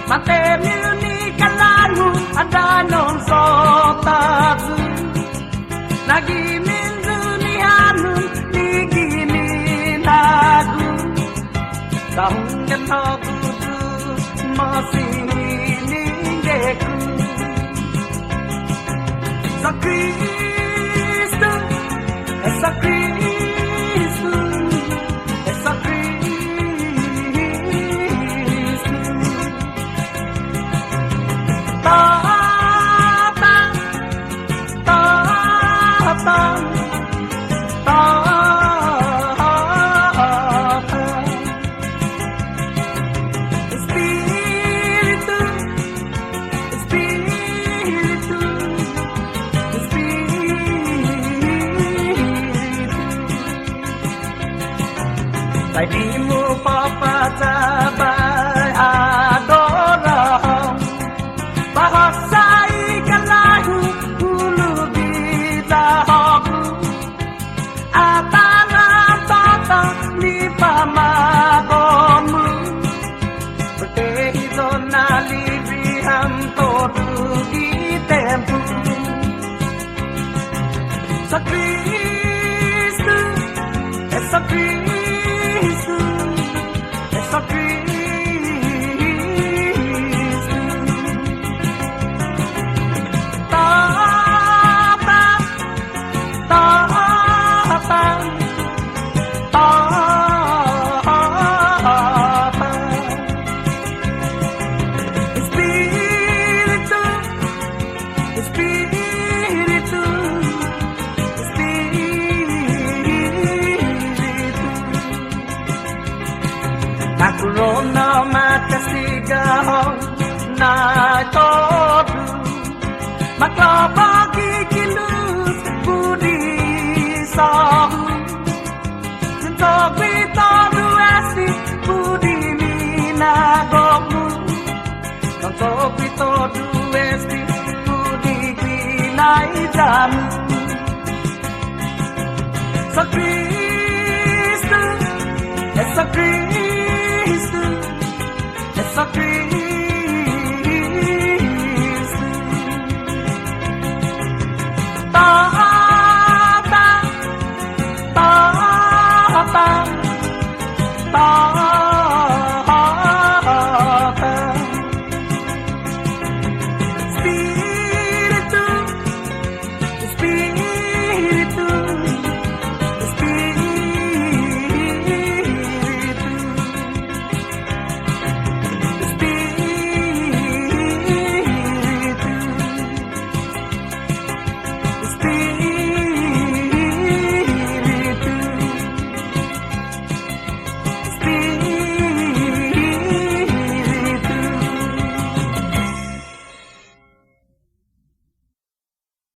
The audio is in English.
Mantemi unikalamu ada non sotazu Lagi minzu ni hanu ligi ni lagu Tahun yang tabudu masih ninggeku Sa Kristu, Sa Kristu, Sa Kristu Pedimu papa sabai adorang Bahasai kalahu hulu bidahaku Atanan tata ni pamagomu Bertehizo na libriham todo di tempu Sa Kristu, Sa Kristu Sa Kristu Tatang Espiritu Espiritu Nakurono makasigaw na todo Maklabagi kilus budi sahu Sintok bitodu esi budi minagomu Sintok bitodu esi budi binaidamu Sa Kristu, Sa Kristu Sa Kristu Tatang